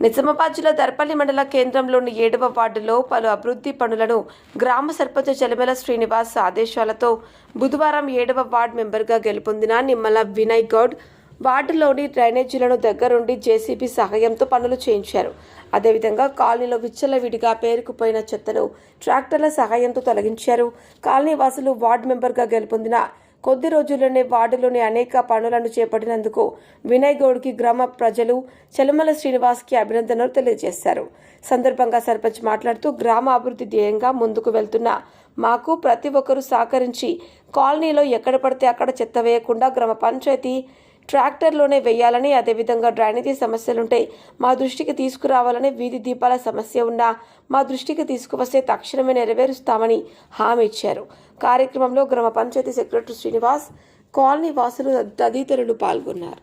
నిజామాబాద్ జిల్లా దర్పల్లి మండల కేంద్రంలోని 7వ వార్డులో పలు అభివృద్ధి పనులను గ్రామ సర్పంచ్ చెలిమెల శ్రీనివాస్ ఆదేశాలతో బుధవారం 7వ వార్డు మెంబర్గా గెలుపొందిన నిమ్మల వినయ్ గౌడ్ వార్డులోని డ్రైనేజీలను దగ్గరుండి జేసీబీ సహాయంతో పనులు చేయించారు. అదేవిధంగా కాలనీలో విచ్చలవిడిగా పేరుకుపోయిన చెత్తను ట్రాక్టర్ల సహాయంతో తొలగించారు. కాలనీ వాసులు వార్డు మెంబర్గా గెలుపొందిన కొద్ది రోజుల్లోనే వార్డులోని అనేక పనులను చేపట్టినందుకు వినయ్ గౌడ్కి గ్రామ ప్రజలు చెలిమెల శ్రీనివాస్కి అభినందనలు తెలియజేశారు. సందర్భంగా సర్పంచ్ మాట్లాడుతూ గ్రామ అభివృద్ధి ధ్యేయంగా ముందుకు వెళ్తున్న మాకు ప్రతి ఒక్కరూ సహకరించి కాలనీలో ఎక్కడ పడితే అక్కడ చెత్త వేయకుండా గ్రామ పంచాయతీ ట్రాక్టర్లోనే వేయాలని, అదేవిధంగా డ్రైనేజీ సమస్యలుంటే మా దృష్టికి తీసుకురావాలని, వీధి దీపాల సమస్య ఉన్నా మా దృష్టికి తీసుకువస్తే తక్షణమే నెరవేరుస్తామని హామీ ఇచ్చారు. కార్యక్రమంలో గ్రామ పంచాయతీ సెక్రటరీ శ్రీనివాస్, కాలనీ వాసులు తదితరులు పాల్గొన్నారు.